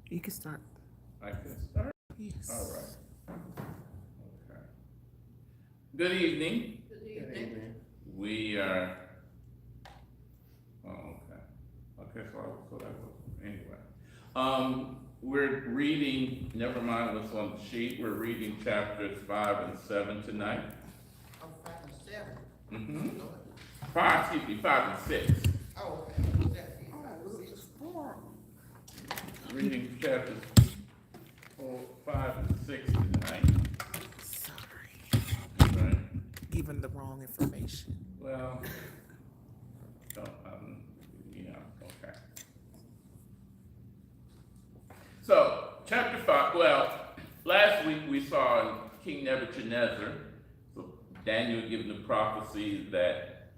You can start. I can start? Yes. All right. Okay. Good evening. Good evening. We are, oh, okay. Okay, so that was, anyway. We're reading, never mind what's on the sheet, we're reading chapters 5 and 7 tonight. Oh, 5 and 7. Mm-hmm. Lord. 5 and 6. Oh, okay. What's that? Oh, it was 4. Reading chapters 5 and 6 tonight. Sorry. Right? Giving the wrong information. Well, don't, yeah, okay. So, chapter 5, well, last week we saw King Nebuchadnezzar, so Daniel given the prophecy that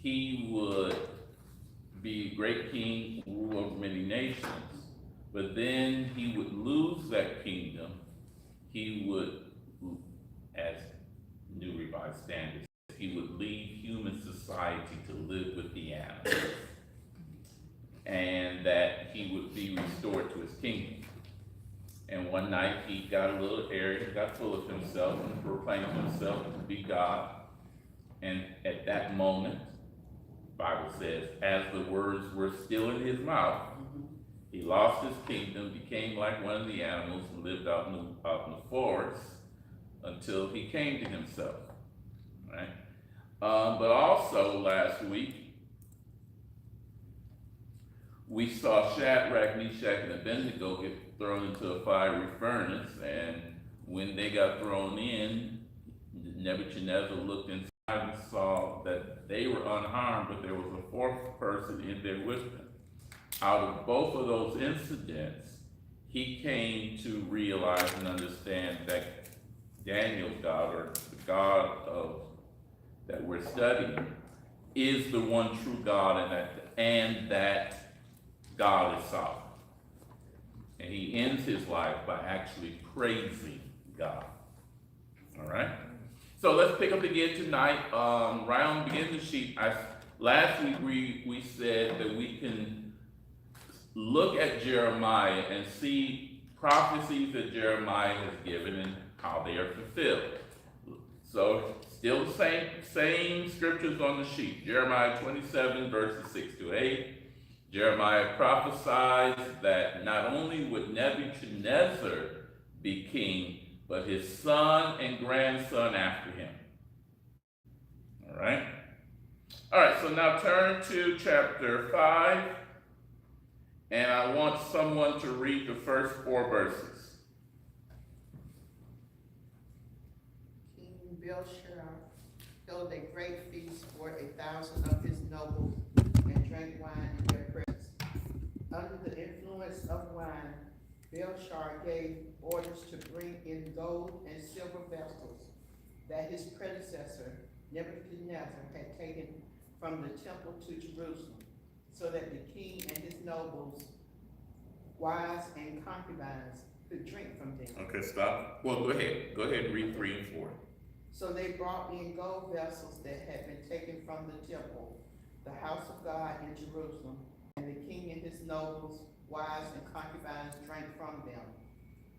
he would be a great king, rule over many nations, but then he would lose that kingdom. He would, as New Revised Standards, he would leave human society to live with the animals, and that he would be restored to his kingdom. And one night he got a little arrogant, got full of himself, and proclaimed himself to be God. And at that moment, the Bible says, as the words were still in his mouth, he lost his kingdom, became like one of the animals, and lived out in the forest until he came to himself. Right? But also last week, we saw Shadrach, Meshach, and Abednego get thrown into a fiery furnace, and when they got thrown in, Nebuchadnezzar looked inside and saw that they were unharmed, but there was a fourth person in there with them. Out of both of those incidents, he came to realize and understand that Daniel's God, or the God of that we're studying, is the one true God, and that God is sovereign. And he ends his life by actually praising God. All right? So let's pick up again tonight. Right on the beginning of the sheet, last week we said that we can look at Jeremiah and see prophecies that Jeremiah has given and how they are fulfilled. So still the same scriptures on the sheet. Jeremiah 27 verses 6 to 8. Jeremiah prophesies that not only would Nebuchadnezzar be king, but his son and grandson after him. All right? All right, so now turn to chapter 5, and I want someone to read the first 4 verses. King Belshazzar held a great feast for 1,000 of his nobles and drank wine in their presence. Under the influence of wine, Belshazzar gave orders to bring in gold and silver vessels that his predecessor, Nebuchadnezzar, had taken from the temple to Jerusalem, so that the king and his nobles, wives, and concubines could drink from them. Okay, stop. Well, go ahead. Go ahead and read 3 and 4. So they brought in gold vessels that had been taken from the temple, the house of God in Jerusalem, and the king and his nobles, wives, and concubines drank from them.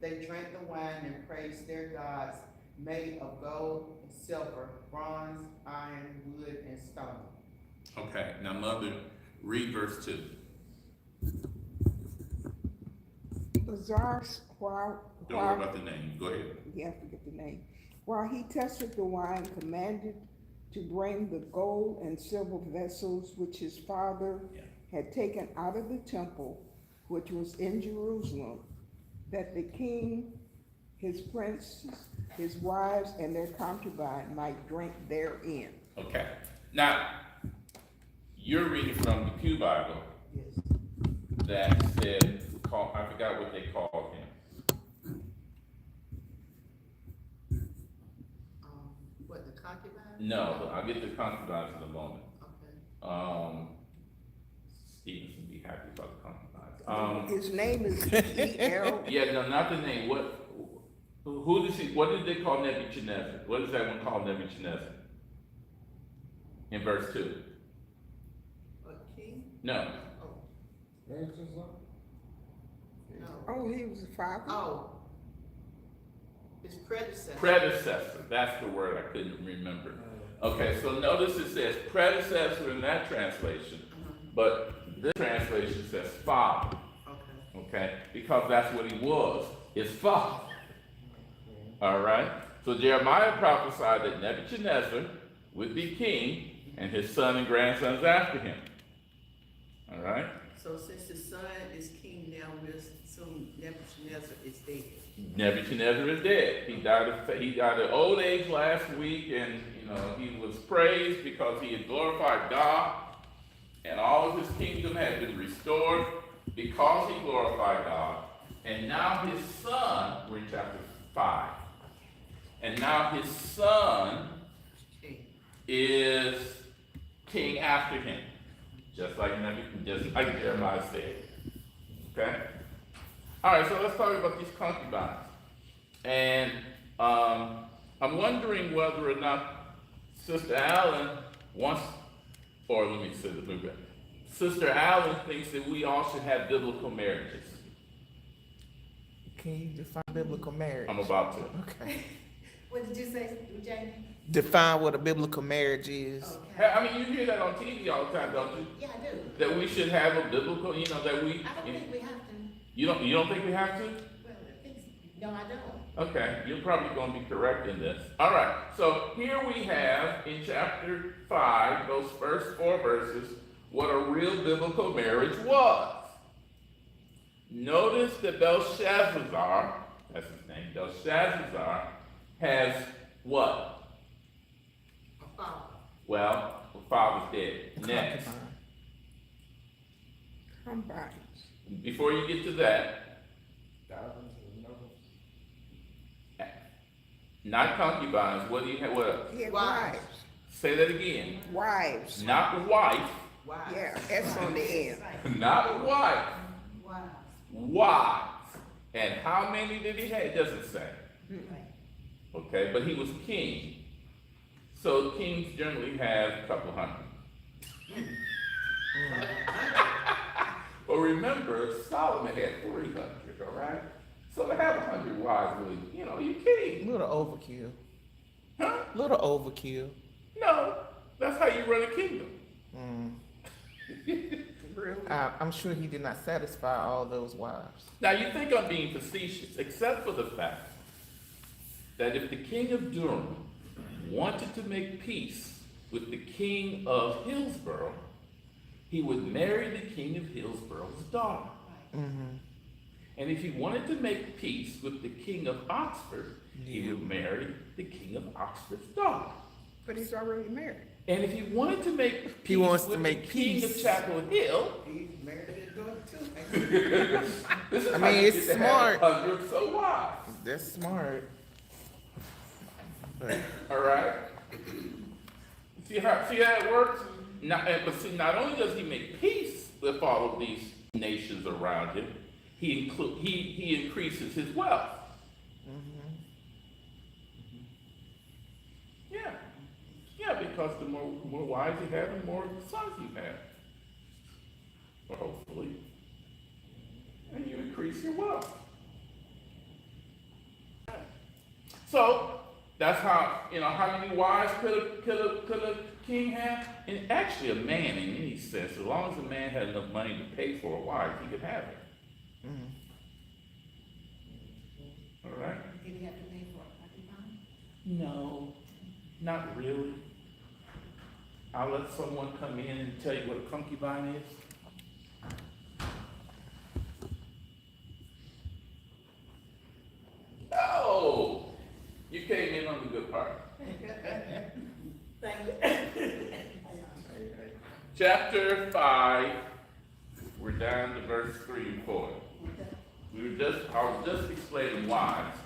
They drank the wine and praised their gods, made of gold and silver, bronze, iron, wood, and stone. Okay, now mother, read verse 2. Lazarus, Don't worry about the name. Go ahead. you have to get the name. While he tested the wine, commanded to bring the gold and silver vessels which his father had taken out of the temple, which was in Jerusalem, that the king, his princes, his wives, and their concubine might drink therein. Okay. Now, you're reading from the Pew Bible Yes. that said, I forgot what they called him. What, the concubine? No, I'll get the concubines in a moment. Okay. Stevenson be happy about the concubines. His name is E.L. Yeah, no, not the name. What did they call Nebuchadnezzar? What is that one called Nebuchadnezzar? In verse 2. A king? No. Oh, no. Oh, he was a father? Oh. His predecessor. Predecessor, that's the word I couldn't remember. Okay, so notice it says predecessor in that translation, but this translation says father. Okay. Okay, because that's what he was, his father. All right, so Jeremiah prophesied that Nebuchadnezzar would be king and his son and grandsons after him. All right. So since his son is king now, we'll assume Nebuchadnezzar is dead. Nebuchadnezzar is dead. He died of old age last week, and he was praised because he had glorified God, and all of his kingdom had been restored because he glorified God. And now his son, we're in chapter 5, and now his son King. is king after him, just like Jeremiah said. Okay. All right, so let's talk about these concubines. And I'm wondering whether or not Sister Allen wants, or let me say the blue bit. Sister Allen thinks that we all should have biblical marriages. Can you define biblical marriage? I'm about to. Okay. What did you say, Jamie? Define what a biblical marriage is. Okay. I mean, you hear that on TV all the time, don't you? Yeah, I do. That we should have a biblical, that we. I don't think we have to. You don't think we have to? Well, I think, no, I don't. Okay, you're probably going to be correct in this. All right, so here we have in chapter 5, those first 4 verses, what a real biblical marriage was. Notice that Belshazzar, that's his name, Belshazzar, has what? A father. Well, the father's dead. Next. Combines. Before you get to that, not concubines, what do you have? What else? He had Wives. wives. Say that again. Wives. Not wife, Wives. Yeah, S on the end. not wife, Wow. wives. And how many did he have? It doesn't say. Okay, but he was king. So kings generally have a couple hundred. But remember, Solomon had 300, all right? So to have 100 wives, really, you king. Little overkill. Huh? Little overkill. No, that's how you run a kingdom. Really? I'm sure he did not satisfy all those wives. Now you think I'm being facetious, except for the fact that if the king of Durham wanted to make peace with the king of Hillsborough, he would marry the king of Hillsborough's daughter. And if he wanted to make peace with the king of Oxford, he would marry the king of Oxford's daughter. But he's already married. And if he wanted to make peace wants to with make the king peace. of Chapel Hill, He's married his daughter too. this is I how mean, you it's get to have smart. 100 or so wives. That's smart. But All right. See how it works? But see, not only does he make peace with all of these nations around him, he increases his wealth. Yeah, because the more wives you have, the more sons you have. Or hopefully, and you increase your wealth. So that's how how many wives could a king have? And actually, a man in any sense, as long as a man had enough money to pay for a wife, he could have it. All right. Did he have to pay for a concubine? No, not really. I'll let someone come in and tell you what a concubine is. Oh, you came in on the good part. Thank you. Chapter 5, we're down to verse 3 and 4. I was just explaining wives.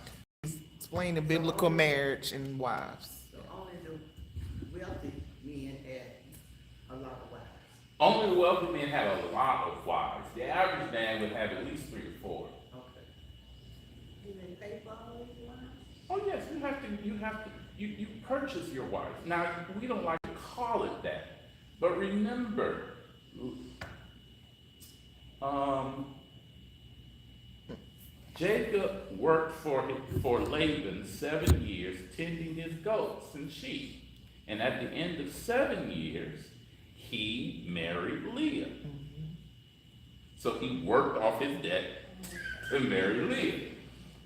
explain the biblical marriage and wives. So only the wealthy men had a lot of wives. Only the wealthy men have a lot of wives. The average man would have at least 3 or 4. Okay. Do they pay for all these wives? Oh yes, you purchase your wife. Now, we don't like to call it that, but remember, Jacob worked for Laban 7 years, tending his goats and sheep. And at the end of 7 years, he married Leah. So he worked off his debt to marry Leah.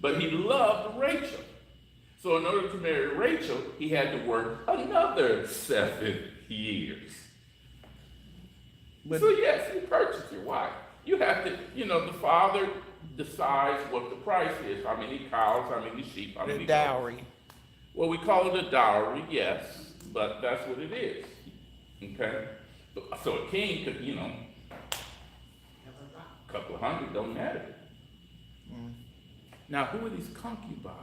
But he loved Rachel. So in order to marry Rachel, he had to work another 7 years. But- So yes, you purchase your wife. You have to, the father decides what the price is. How many cows, how many sheep, how many The goats. dowry. Well, we call it a dowry, yes, but that's what it is. Okay? So a king could, a couple of hundred don't matter. Now, who are these concubines?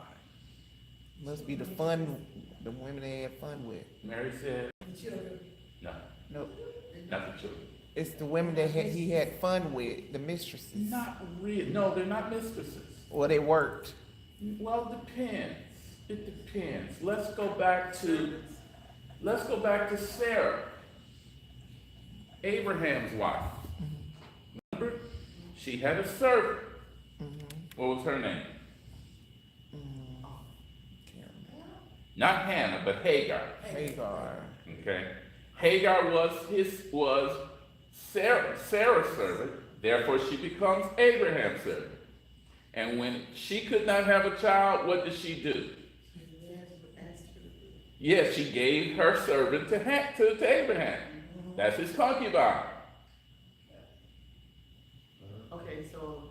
Must be the women they had fun with. Mary said, no, No, not the children. it's the women that he had fun with, the mistresses. Not really. No, they're not mistresses. Well, they worked. Well, it depends. It depends. Let's go back to Sarah, Abraham's wife. Remember? She had a servant. What was her name? Not Hannah, but Hagar. Hagar. Okay. Hagar was Sarah's servant, therefore she becomes Abraham's servant. And when she could not have a child, what did she do? Yes, she gave her servant to Abraham. That's his concubine. Okay, so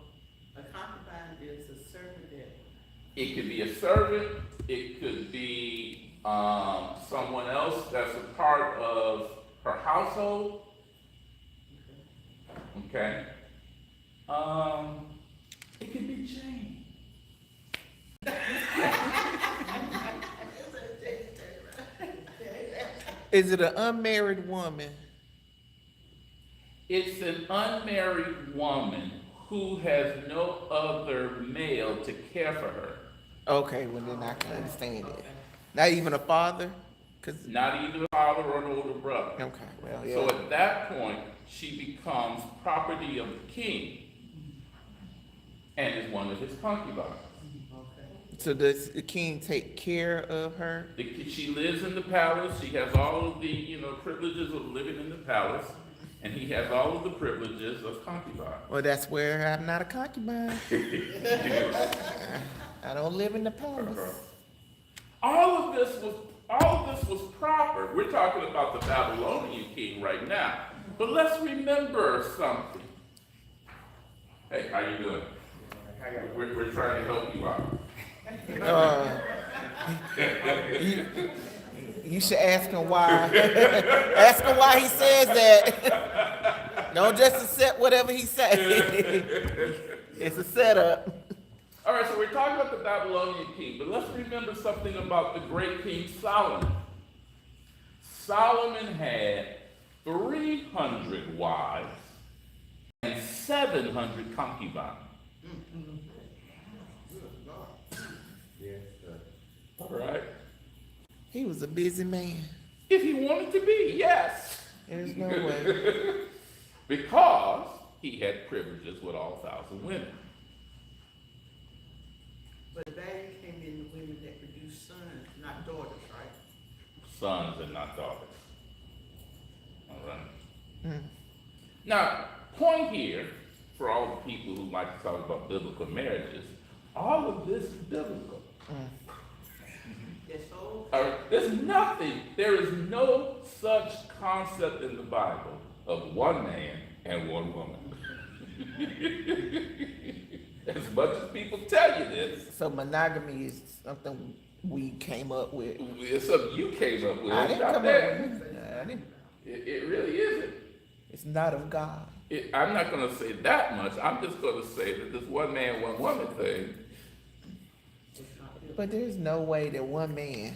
a concubine is a servant that, It could be a servant, it could be someone else that's a part of her household. Okay. It could be Jane. Is it an unmarried woman? It's an unmarried woman who has no other male to care for her. Okay, well then I can understand it. Not even a father? Cause, Not even a father or an older brother. okay, well, yeah. So at that point, she becomes property of the king and is one of his concubines. So does the king take care of her? She lives in the palace. She has all of the, privileges of living in the palace, and he has all of the privileges of concubine. Well, that's where I'm not a concubine. I don't live in the palace. All of this was proper. We're talking about the Babylonian king right now. But let's remember something. Hey, how you doing? We're trying to help you out. You should ask him why. Ask him why he says that. Don't just accept whatever he says. It's a setup. All right, so we're talking about the Babylonian king, but let's remember something about the great King Solomon. Solomon had 300 wives and 700 concubines. All right. He was a busy man. If he wanted to be, yes. There's no way. Because he had privileges with all 1,000 women. but value came in the women that produce sons, not daughters, right? Sons and not daughters. All right. Now, point here, for all the people who like to talk about biblical marriages, all of this is biblical. That's all. There is no such concept in the Bible of one man and one woman. As much as people tell you this, So monogamy is something we came up with. it's something you came up with. I It's didn't not come up there. with it. I didn't. It really isn't. It's not of God. I'm not going to say that much. I'm just going to say that this one man, one woman thing. But there's no way that one man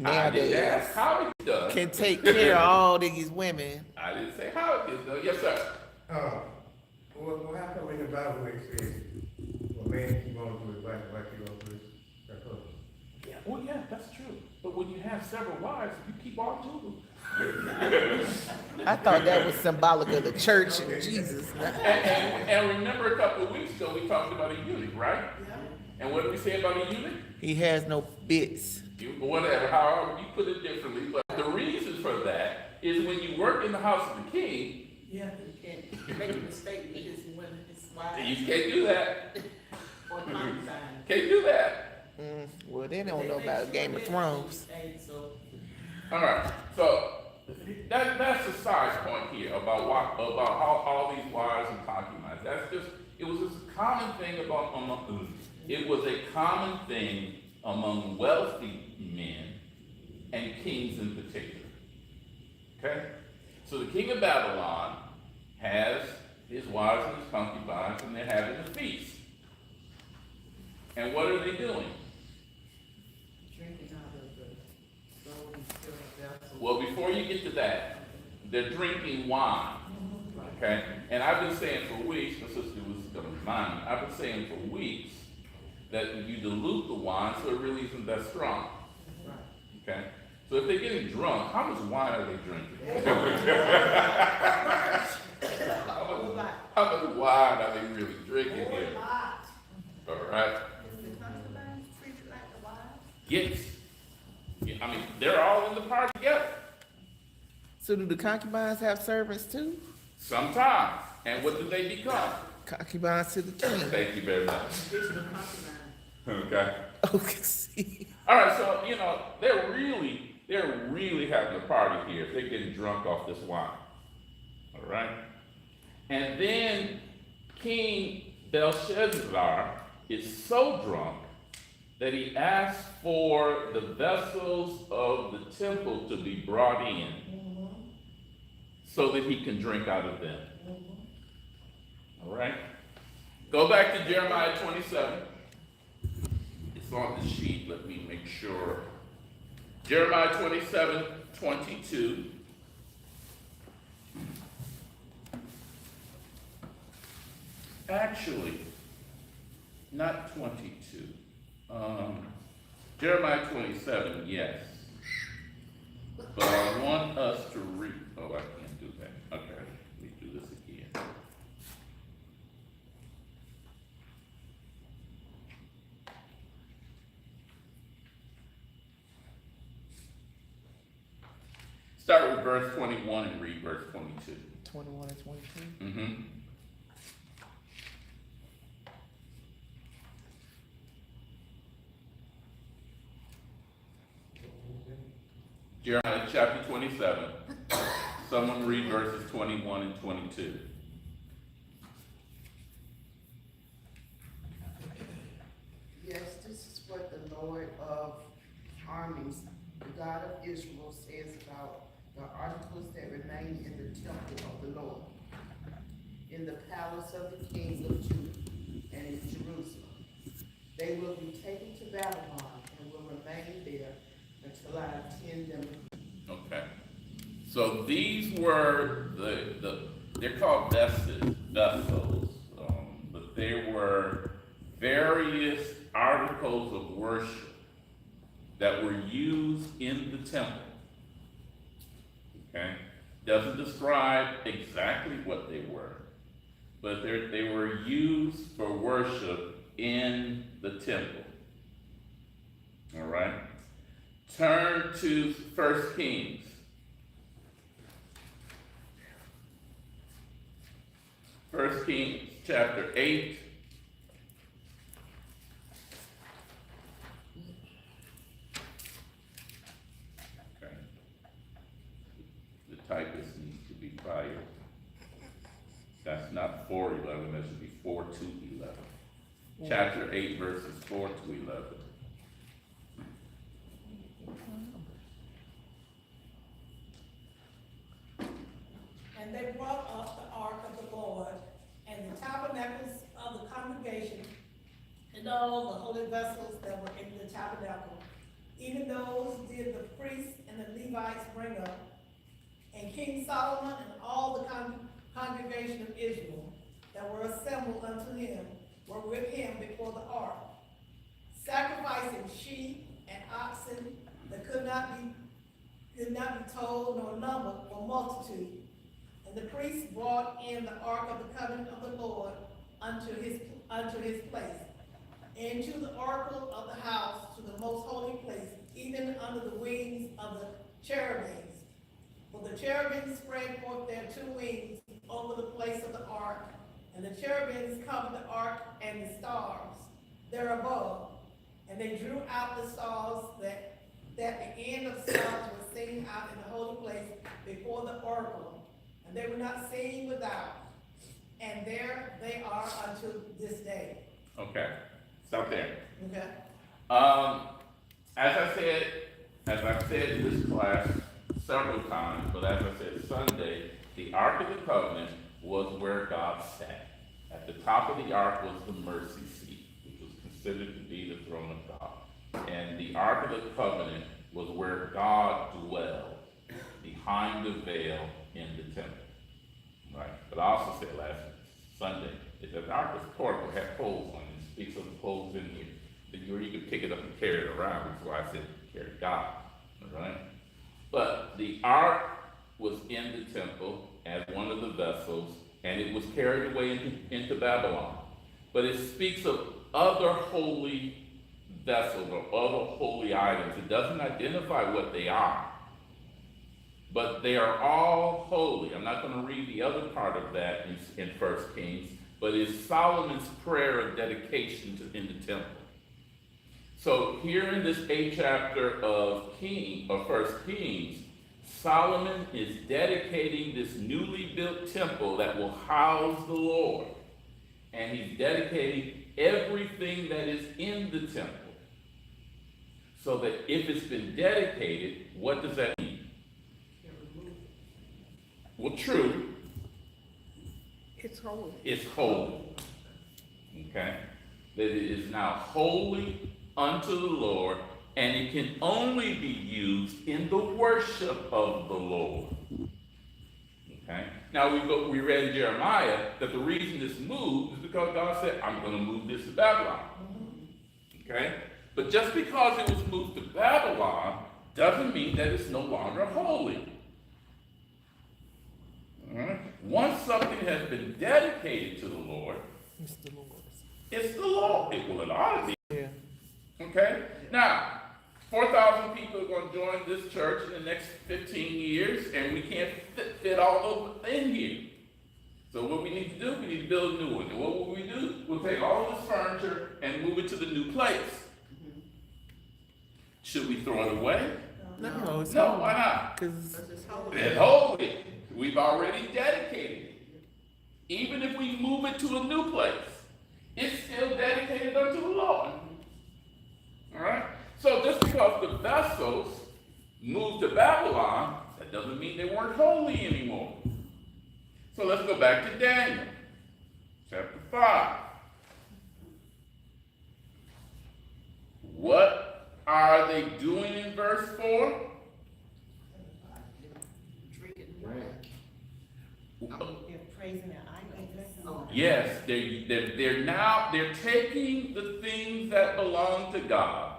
I didn't nowadays ask how it does. can take care of all these women. I didn't say how it is, though. Yes, sir. Well, how come in the Bible it says, well, man keep on to his wife, wife keep on to his husband? Yeah, well, yeah, that's true. But when you have several wives, you keep on to them. I thought that was symbolic of the church and Jesus. And remember a couple of weeks ago, we talked about a eunuch, right? Yeah. And what did we say about a eunuch? He has no bits. Whatever, however you put it differently, but the reason for that is when you work in the house of the king, Yeah, you can't make a mistake with his women, his wives, you can't do that. or concubines. Can't do that. Well, they don't know about Game of Thrones. So, All right, so that's a side point here about how all these wives and concubines. It was just a common thing it was a common thing among wealthy men and kings in particular. Okay, so the king of Babylon has his wives and his concubines, and they're having a feast. And what are they doing? drinking out of the gold and silver vessels. Well, before you get to that, they're drinking wine. Okay? And I've been saying for weeks, my sister was going to remind me, I've been saying for weeks that you dilute the wine so it really isn't that strong. Right. Okay? So if they're getting drunk, how much wine are they drinking? How much wine are they really drinking here? All right? Is the concubines treated like the wives? Yes. Yeah, I mean, they're all in the party together. So do the concubines have servants too? Sometimes. And what do they become? Concubines to the king. Thank you very much. It's the concubine. Okay. Okay, see. All right, so, they're really having a party here if they're getting drunk off this wine. All right? And then King Belshazzar is so drunk that he asks for the vessels of the temple to be brought in so that he can drink out of them. All right? Go back to Jeremiah 27. It's on the sheet. Let me make sure. Jeremiah 27:22. Actually, not 22. Jeremiah 27, yes. But I want us to read. Oh, I can't do that. Okay, let me do this again. Start with verse 21 and read verse 22. 21 and 22. Mm-hmm. Jeremiah chapter 27. Someone read verses 21 and 22. Yes, this is what the Lord of armies, the God of Israel, says about the articles that remain in the temple of the Lord, in the palace of the kings of Judah and in Jerusalem. They will be taken to Babylon and will remain there until I attend them. Okay. So these were they're called vessels, but they were various articles of worship that were used in the temple. Okay? Doesn't describe exactly what they were, but they were used for worship in the temple. All right? Turn to 1 Kings. 1 Kings chapter 8. Okay. The typist needs to be fired. That's not 4:11, that should be 4:11. Chapter 8, verses 4-11. And they brought up the ark of the Lord, and the tabernacles of the congregation, and all the holy vessels that were in the tabernacle. Even those did the priests and the Levites bring up. And King Solomon and all the congregation of Israel that were assembled unto him were with him before the ark, sacrificing sheep and oxen that could not be told nor numbered for multitude, And the priests brought in the ark of the covenant of the Lord unto his place, into the oracle of the house, to the most holy place, even under the wings of the cherubims. For the cherubims spread forth their two wings over the place of the ark, and the cherubims covered the ark and the stars thereabove. And they drew out the stars that the end of stars was seen out in the holy place before the oracle, and they were not seen without. And there they are unto this day. Okay, stop there. Okay? As I've said in this class several times, but as I said Sunday, the Ark of the Covenant was where God sat. At the top of the ark was the mercy seat, which was considered to be the throne of God. And the Ark of the Covenant was where God dwelled, behind the veil in the temple. Right? But I also said last Sunday, is that the Ark was portable, had poles on it. It speaks of the poles in here. Where you could pick it up and carry it around, which is why I said carry God. All right? But the Ark was in the temple as one of the vessels, and it was carried away into Babylon. But it speaks of other holy vessels or other holy items. It doesn't identify what they are, but they are all holy. I'm not going to read the other part of that in 1 Kings, but it's Solomon's prayer of dedication in the temple. So here in this 8th chapter of 1 Kings, Solomon is dedicating this newly built temple that will house the Lord. And he's dedicating everything that is in the temple. So that if it's been dedicated, what does that mean? Well, true. It's holy. It's holy. Okay? That it is now holy unto the Lord, and it can only be used in the worship of the Lord. Okay? Now we read in Jeremiah that the reason this moved is because God said, I'm going to move this to Babylon. Okay? But just because it was moved to Babylon doesn't mean that it's no longer holy. All right? Once something has been dedicated to the Lord, It's the Lord's. it's the Lord. It ought to be. Yeah. Okay? Now, 4,000 people are going to join this church in the next 15 years, and we can't fit all of them in here. So what we need to do, we need to build a new one. And what will we do? We'll take all of this furniture and move it to the new place. Should we throw it away? No, it's No, holy. why not? Because It's holy. It's holy. We've already dedicated it. Even if we move it to a new place, it's still dedicated unto the Lord. All right? So just because the vessels moved to Babylon, that doesn't mean they weren't holy anymore. So let's go back to Daniel, chapter 5. What are they doing in verse 4? Drinking Right. They're praising their idols. Yes, they're taking the things that belong to God,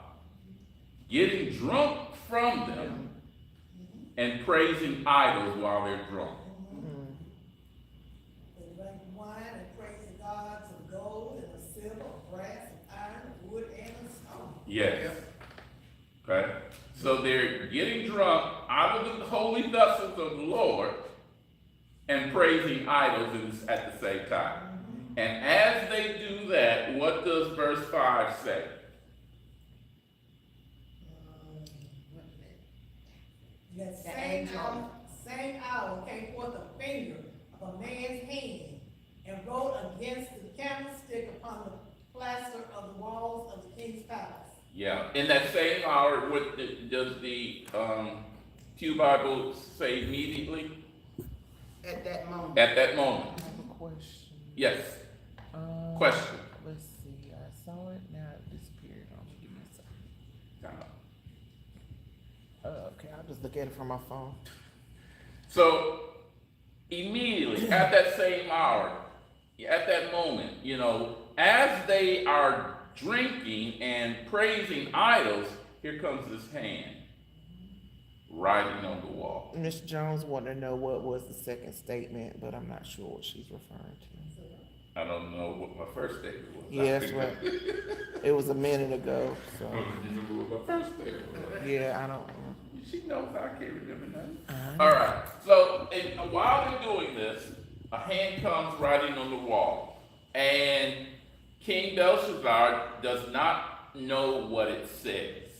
getting drunk from them, and praising idols while they're drunk. They drank wine and praised the gods of gold and of silver, of brass, of iron, of wood, and of stone. Yes. Okay? So they're getting drunk out of the holy vessels of the Lord and praising idols at the same time. And as they do that, what does verse 5 say? That The same angel. hour came forth a finger of a man's hand and wrote against the candlestick upon the plaster of the walls of the king's palace. Yeah, in that same hour, does the Pew Bible say immediately? at that moment. At that moment. I have a question. Yes. Question. Let's see. I saw it. Now it disappeared. Give me a second. Okay, I'll just look at it from my phone. So immediately at that same hour, at that moment, as they are drinking and praising idols, here comes this hand writing on the wall. Ms. Jones wanted to know what was the second statement, but I'm not sure what she's referring to. I don't know what my first statement was. Yeah, that's right. It was a minute ago, I so, don't remember what my first statement was. yeah, I don't. She knows I can't remember nothing. Uh-huh. All right. So, and while they're doing this, a hand comes writing on the wall, and King Belshazzar does not know what it says.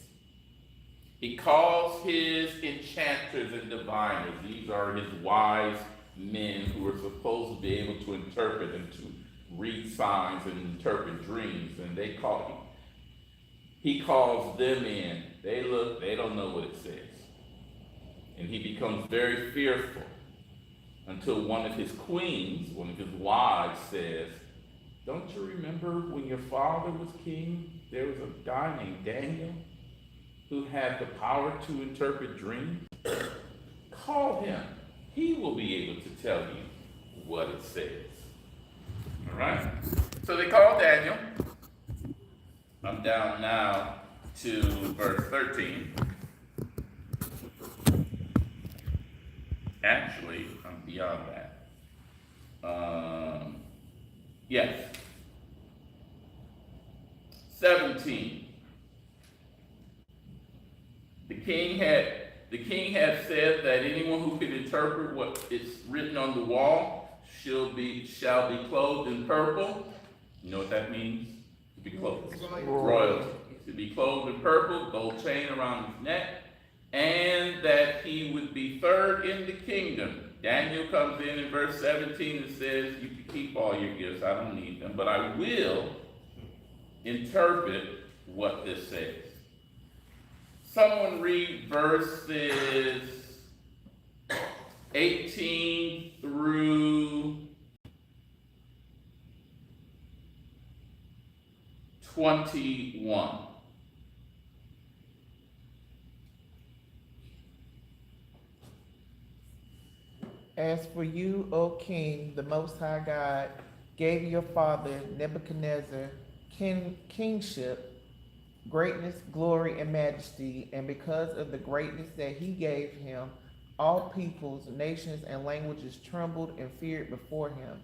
He calls his enchanters and diviners. These are his wise men who are supposed to be able to interpret and to read signs and interpret dreams, and they call him. He calls them in. They look, they don't know what it says. And he becomes very fearful until one of his queens, one of his wives says, don't you remember when your father was king, there was a guy named Daniel who had the power to interpret dreams? Call him. He will be able to tell you what it says. All right? So they call Daniel. I'm down now to verse 13. Actually, I'm beyond that. Yes. 17. The king had said that anyone who could interpret what is written on the wall shall be clothed in purple. You know what that means? To be clothed. Royalty. To be clothed in purple, gold chain around his neck, and that he would be third in the kingdom. Daniel comes in verse 17 and says, you can keep all your gifts, I don't need them, but I will interpret what this says. Someone read verses 18 through 21. As for you, O king, the Most High God gave your father Nebuchadnezzar kingship, greatness, glory, and majesty, and because of the greatness that he gave him, all peoples, nations, and languages trembled and feared before him.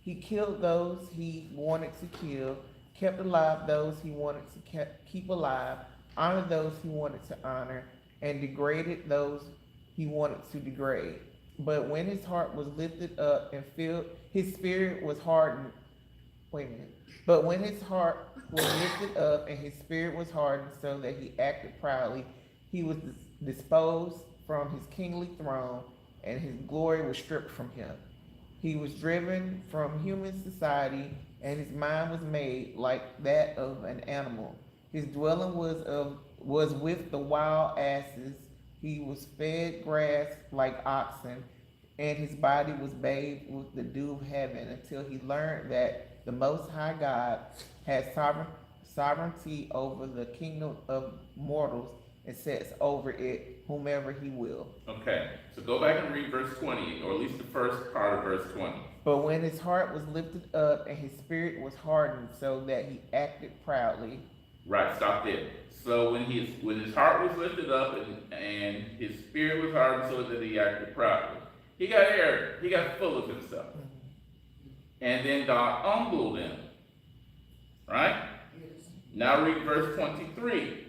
He killed those he wanted to kill, kept alive those he wanted to keep alive, honored those he wanted to honor, and degraded those he wanted to degrade. But when his heart was lifted up and filled, his spirit was hardened. Wait a minute. But when his heart was lifted up and his spirit was hardened so that he acted proudly, he was disposed from his kingly throne, and his glory was stripped from him. He was driven from human society, and his mind was made like that of an animal. His dwelling was with the wild asses. He was fed grass like oxen, and his body was bathed with the dew of heaven until he learned that the Most High God has sovereignty over the kingdom of mortals and sets over it whomever he will. Okay, so go back and read verse 20, or at least the first part of verse 20. But when his heart was lifted up and his spirit was hardened so that he acted proudly. Right, stop there. So when his heart was lifted up and his spirit was hardened so that he acted proudly, he got arrogant, he got full of himself. And then God humbled him. Right? Now read verse 23.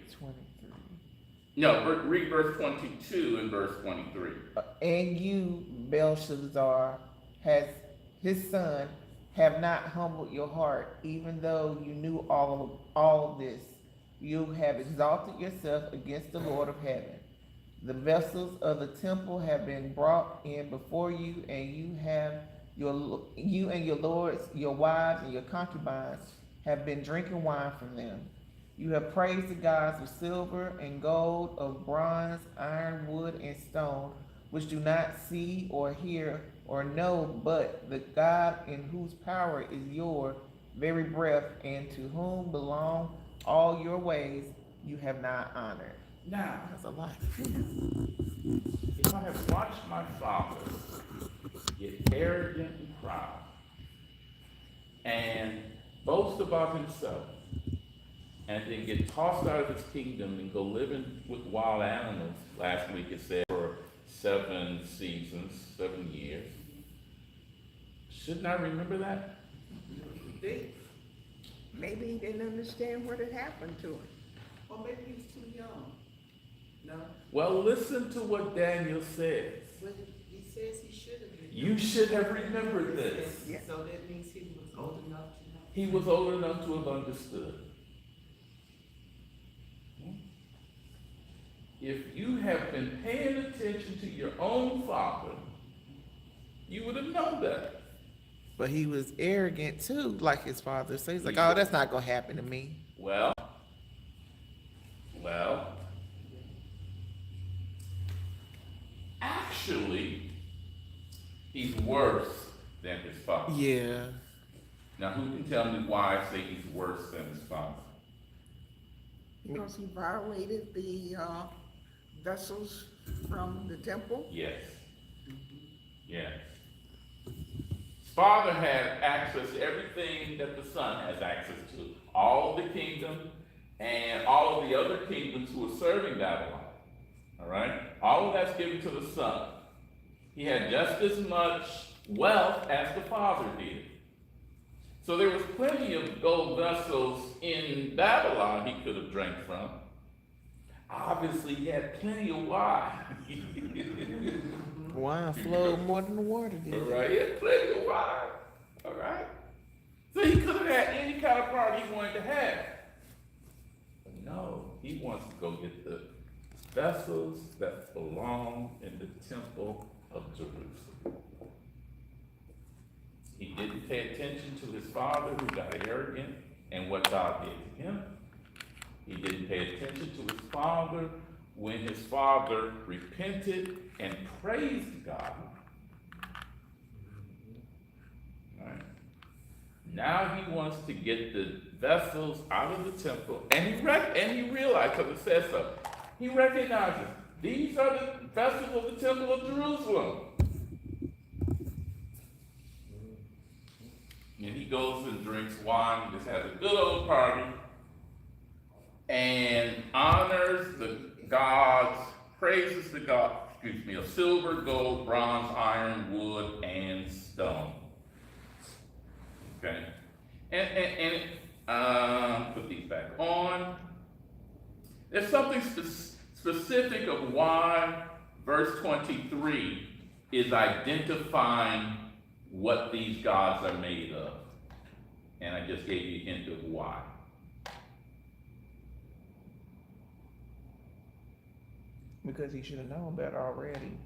No, read verse 22 and verse 23. And you, Belshazzar, his son, have not humbled your heart, even though you knew all of this. You have exalted yourself against the Lord of heaven. The vessels of the temple have been brought in before you, and you and your lords, your wives, and your concubines have been drinking wine from them. You have praised the gods of silver and gold, of bronze, iron, wood, and stone, which do not see or hear or know, but the God in whose power is your very breath, and to whom belong all your ways, you have not honored. Now, That's a lot. if I have watched my father get arrogant and proud and boast about himself and then get tossed out of his kingdom and go living with wild animals. Last week it said for 7 seasons, 7 years. Shouldn't I remember that? Maybe he didn't understand what had happened to him. Or maybe he was too young. No? Well, listen to what Daniel says. Well, he says he should have been. You should have remembered this. Yeah. So that means he was old enough to know. He was old enough to have understood. If you have been paying attention to your own father, you would have known that. But he was arrogant too, like his father. So he's like, oh, that's not gonna happen to me. Well, actually, he's worse than his father. Yeah. Now, who can tell me why I say he's worse than his father? Because he violated the vessels from the temple. Yes. Yes. His father had access to everything that the son has access to. All the kingdom and all of the other kingdoms who were serving Babylon. All right? All of that's given to the son. He had just as much wealth as the father did. So there was plenty of gold vessels in Babylon he could have drank from. Obviously, he had plenty of wine. Wine flowed more than the water All did. right, he had plenty of wine. All right? So he could have had any kind of party he wanted to have. But no, he wants to go get the vessels that belong in the temple of Jerusalem. He didn't pay attention to his father who got arrogant and what God gave to him. He didn't pay attention to his father when his father repented and praised God. Right. Now he wants to get the vessels out of the temple, and he realized, because it says so, he recognizes these are the vessels of the temple of Jerusalem. And he goes and drinks wine, just has a good old party, and honors the gods, praises the God, of silver, gold, bronze, iron, wood, and stone. Okay? And put these back on. There's something specific of why verse 23 is identifying what these gods are made of. And I just gave you a hint of why. Because he should have known better already.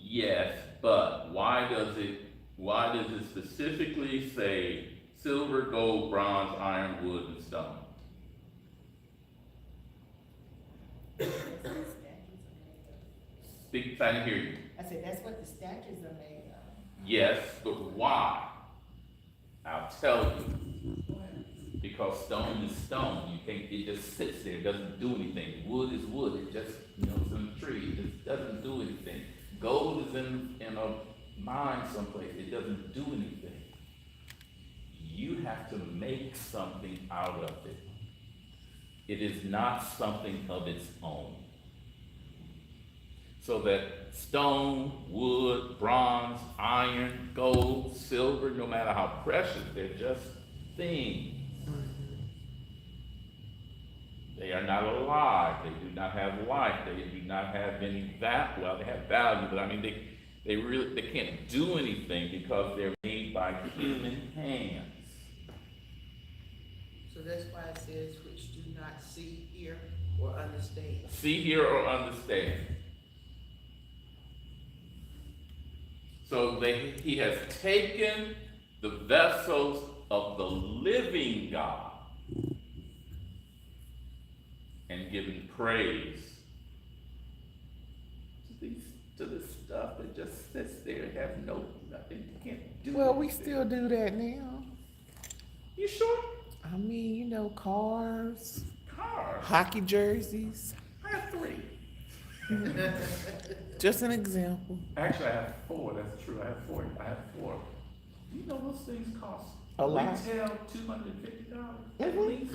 Yes, but why does it specifically say silver, gold, bronze, iron, wood, and stone? Speak, I didn't hear you. I said, that's what the statues are made of. Yes, but why? I'll tell you. Because stone is stone. You can't, it just sits there, it doesn't do anything. Wood is wood, it just, it's in the tree, it just doesn't do anything. Gold is in a mine someplace, it doesn't do anything. You have to make something out of it. It is not something of its own. So that stone, wood, bronze, iron, gold, silver, no matter how precious, they're just things. They are not alive. They do not have life. They do not have any value. Well, they have value, but I mean, they can't do anything because they're made by human hands. So that's why it says, which do not see, hear, or understand. See, hear, or understand. So he has taken the vessels of the living God and given praise to the stuff that just sits there and have nothing, can't do Well, we anything. still do that now. You sure? I mean, cars, Cars. hockey jerseys. I have 3. Just an example. Actually, I have 4. That's true. I have 4. You know those things cost A lot. retail $250 at Mhm. least.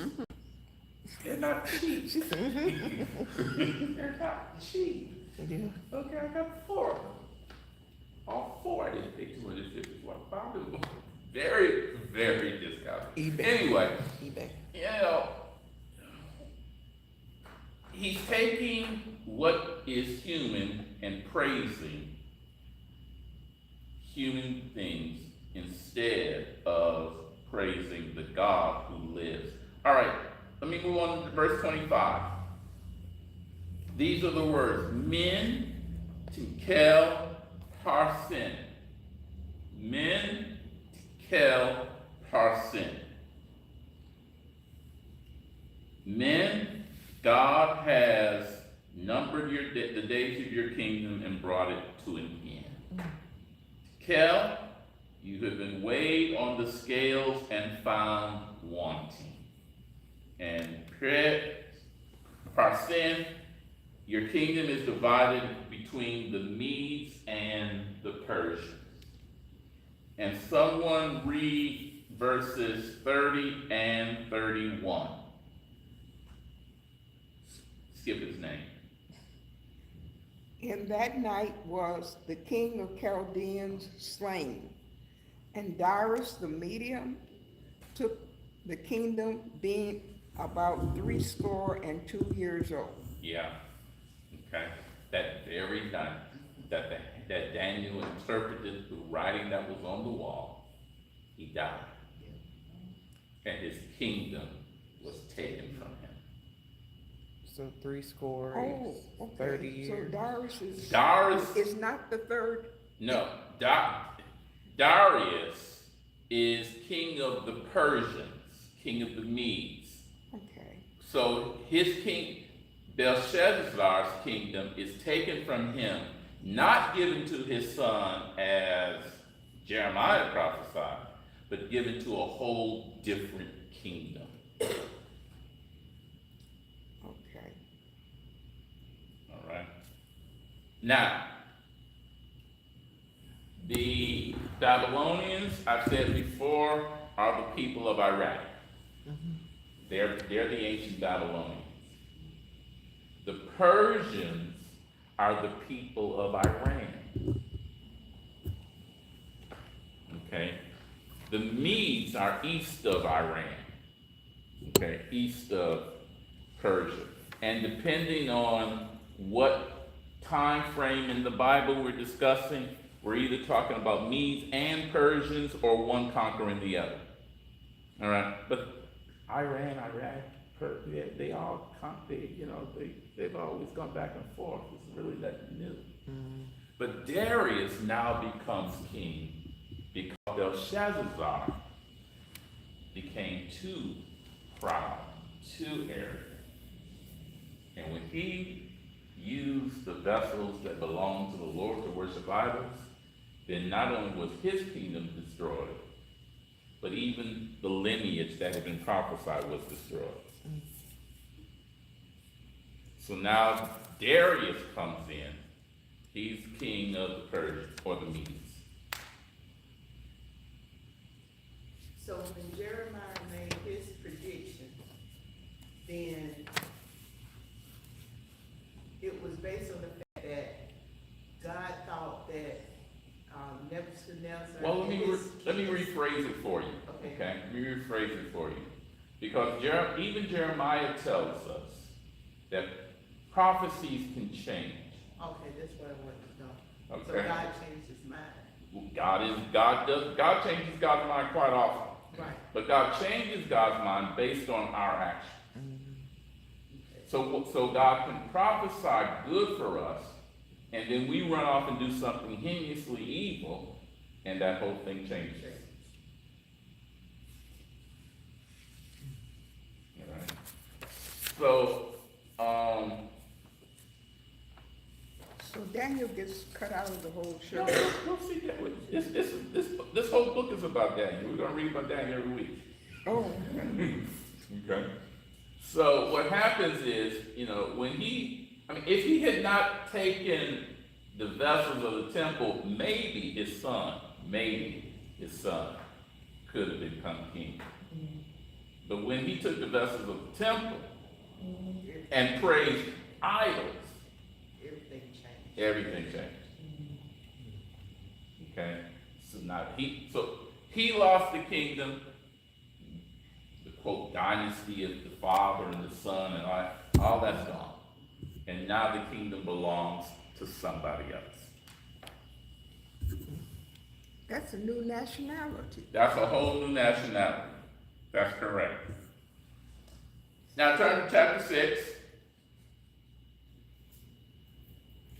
not cheap. She said, They're not cheap. yeah. Okay, I got 4 of them. All 4, I didn't pay 250 for. I found it very, very discounted. eBay. Anyway, eBay. you know, he's taking what is human and praising human things instead of praising the God who lives. All right, let me move on to verse 25. These are the words: men tikel parsin. Men tikel parsin. Men, God has numbered the days of your kingdom and brought it to an end. Kel, you have been weighed on the scales and found wanting. And Parsin, your kingdom is divided between the Medes and the Persians. And someone read verses 30 and 31. Skip his name. In that night was the king of Chaldeans slain, and Darius the Median took the kingdom, being about 62 years old. Yeah. Okay. That very night that Daniel interpreted the writing that was on the wall, he died. And his kingdom was taken from him. So 3 scores, Oh, okay. 30 years. So Darius, is not the third. no, Darius is king of the Persians, king of the Medes. Okay. So his king, Belshazzar's kingdom is taken from him, not given to his son as Jeremiah prophesied, but given to a whole different kingdom. Okay. All right. Now, the Babylonians, I've said before, are the people of Iraq. They're the ancient Babylonians. The Persians are the people of Iran. Okay? The Medes are east of Iran. Okay, east of Persia. And depending on what time frame in the Bible we're discussing, we're either talking about Medes and Persians or one conquering the other. All right, but Iran, Iraq, they all, they've always gone back and forth. It's really nothing new. But Darius now becomes king because Belshazzar became too proud, too arrogant. And when he used the vessels that belonged to the Lord to worship idols, then not only was his kingdom destroyed, but even the lineage that had been prophesied was destroyed. So now Darius comes in. He's king of the Persians, or the Medes. So when Jeremiah made his prediction, then it was based on the fact that God thought that Nebuchadnezzar. Well, let me and his rephrase it for you. Okay. Okay, let me rephrase it for you, because even Jeremiah tells us that prophecies can change. Okay, that's what I wanted to know. Okay. So God changed his mind. God changes God's mind quite often. Right. But God changes God's mind based on our action. Okay. So God can prophesy good for us, and then we run off and do something hideously evil, and that whole thing changes. All right. So, So Daniel gets cut out of the whole show. You'll see that. This whole book is about Daniel. We're going to read about Daniel every week. Oh, Okay. So what happens is, if he had not taken the vessels of the temple, maybe his son could have become king. But when he took the vessels of the temple, and praised idols, Everything changed. everything changed. Okay, so he lost the kingdom, the quote dynasty of the father and the son and all that's gone, and now the kingdom belongs to somebody else. That's a new nationality. That's a whole new nationality. That's correct. Now turn to chapter 6.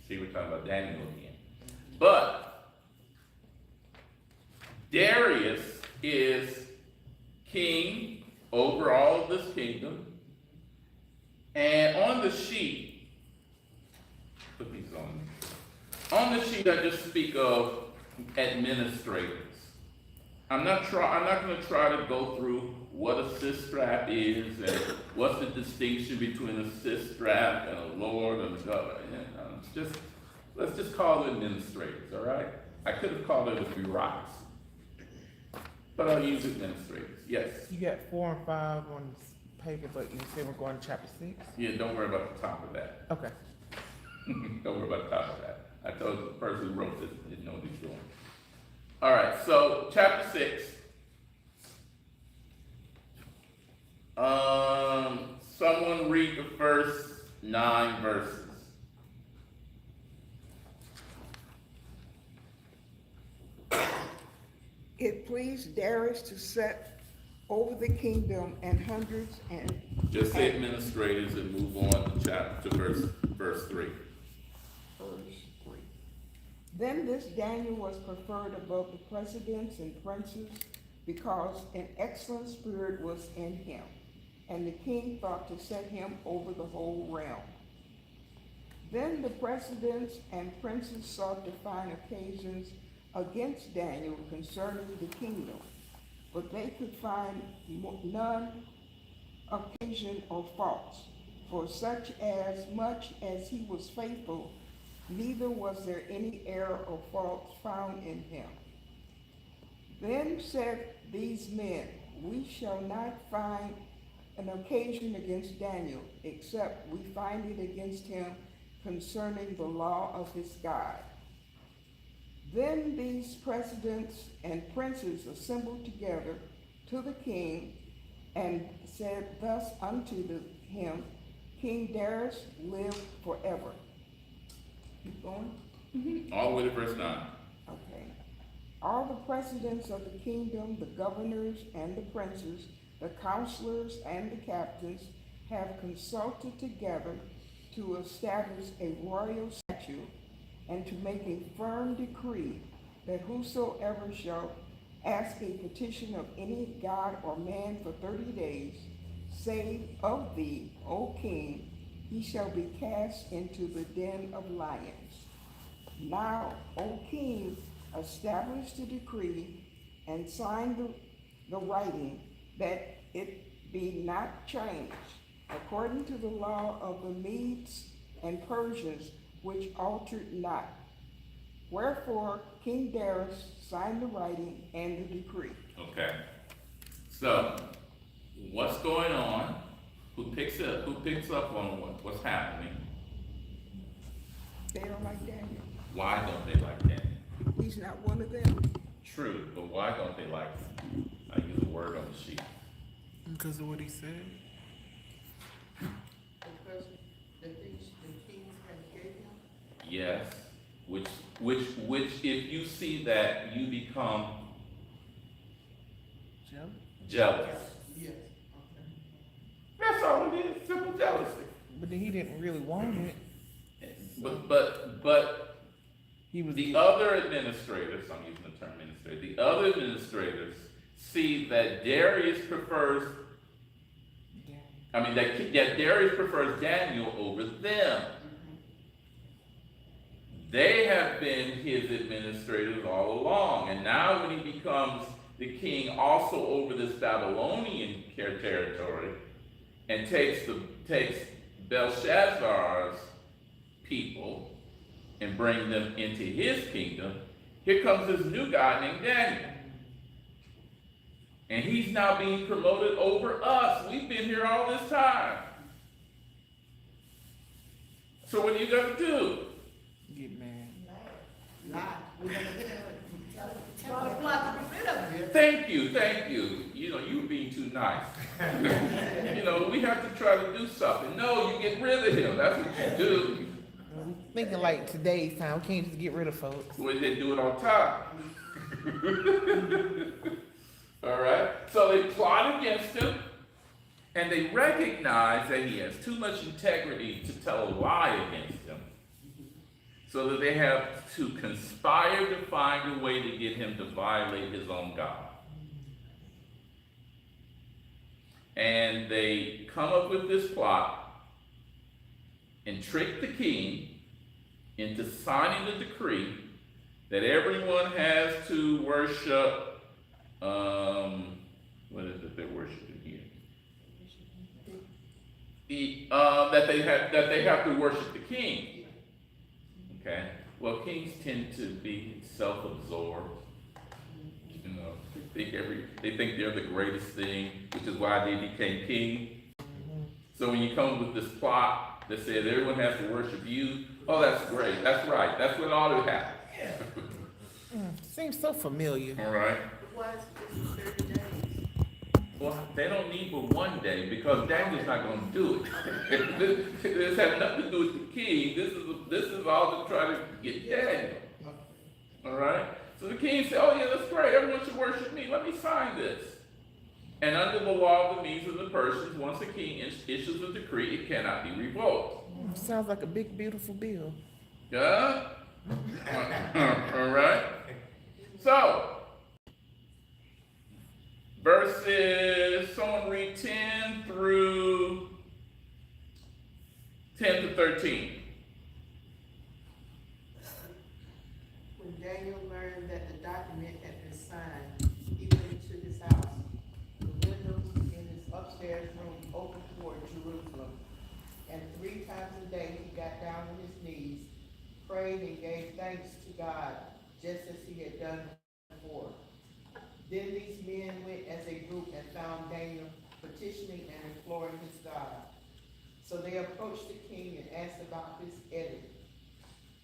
See, we're talking about Daniel again. But Darius is king over all of this kingdom. And on the sheet, put these on. On the sheet, I just speak of administrators. I'm not going to try to go through what a sistrap is and what's the distinction between a sistrap and a lord and a governor. Let's just call them administrators, all right? I could have called it a bureaucracy, but I'll use administrators. Yes. You got 4 and 5 on this paper, but you said we're going to chapter 6? Yeah, don't worry about the top of that. Okay. Don't worry about the top of that. I told you the person who wrote this didn't know what he's doing. All right, so chapter 6. Someone read the first 9 verses. It pleased Darius to set over the kingdom and hundreds and. Just say administrators and move on to verse 3. Verse 3. Then this Daniel was preferred above the presidents and princes because an excellent spirit was in him, and the king thought to set him over the whole realm. Then the presidents and princes sought to find occasions against Daniel concerning the kingdom, but they could find none occasion or faults, for such as much as he was faithful, neither was there any error or fault found in him. Then said these men, we shall not find an occasion against Daniel, except we find it against him concerning the law of his God. Then these presidents and princes assembled together to the king and said thus unto him, King Darius, live forever. Keep going? All the way to verse 9. Okay. All the presidents of the kingdom, the governors and the princes, the counselors and the captains have consulted together to establish a royal statute and to make a firm decree that whosoever shall ask a petition of any god or man for 30 days, say of thee, O king, he shall be cast into the den of lions. Now, O king, establish the decree and sign the writing, that it be not changed, according to the law of the Medes and Persians, which altered not. Wherefore King Darius signed the writing and the decree. Okay. So, what's going on? Who picks up on what's happening? They don't like Daniel. Why don't they like Daniel? He's not one of them. True, but why don't they like him? I use a word on the sheet. Because of what he said? Because the things the king had gave him. Yes, which if you see that, you become jealous. Yes, okay. That's all it is, simple jealousy. But then he didn't really want it. But He was the other administrators, I'm using the term administrator, the other administrators see that Darius prefers, that Darius prefers Daniel over them. They have been his administrators all along, and now when he becomes the king also over this Babylonian territory and takes Belshazzar's people and bring them into his kingdom, here comes this new guy named Daniel. And he's now being promoted over us. We've been here all this time. So what do you gotta do? Get mad. Lie. We gonna Try to block the rid of it. Thank you. You know, you being too nice. You know, we have to try to do something. No, you get rid of him. That's what you do. Thinking like today's time, we can't just get rid of folks. Well, they do it on time. All right. So they plot against him, and they recognize that he has too much integrity to tell a lie against him. So that they have to conspire to find a way to get him to violate his own God. And they come up with this plot and trick the king into signing the decree that everyone has to worship, what is it they're worshiping here? That they have to worship the king. Okay. Well, kings tend to be self-absorbed. You know, they think they're the greatest thing, which is why they became king. So when you come with this plot that says everyone has to worship you, oh, that's great. That's right. That's what ought to happen. Seems so familiar. All right. Why is it 30 days? Well, they don't need but one day because Daniel's not going to do it. This has nothing to do with the king. This is all to try to get Daniel. All right. So the king said, "Oh yeah, that's great. Everyone should worship me. Let me sign this." And under the law of the Medes and the Persians, once the king issues a decree, it cannot be revoked. Sounds like a big, beautiful bill. Yeah. All right. So. Verses, someone read 10 through 10 to 13. When Daniel learned that the document had been signed, he went into his house. The windows in his upstairs room opened toward Jerusalem. And 3 times a day he got down on his knees, prayed and gave thanks to God, just as he had done before. Then these men went as a group and found Daniel petitioning and imploring his God. So they approached the king and asked about his edict.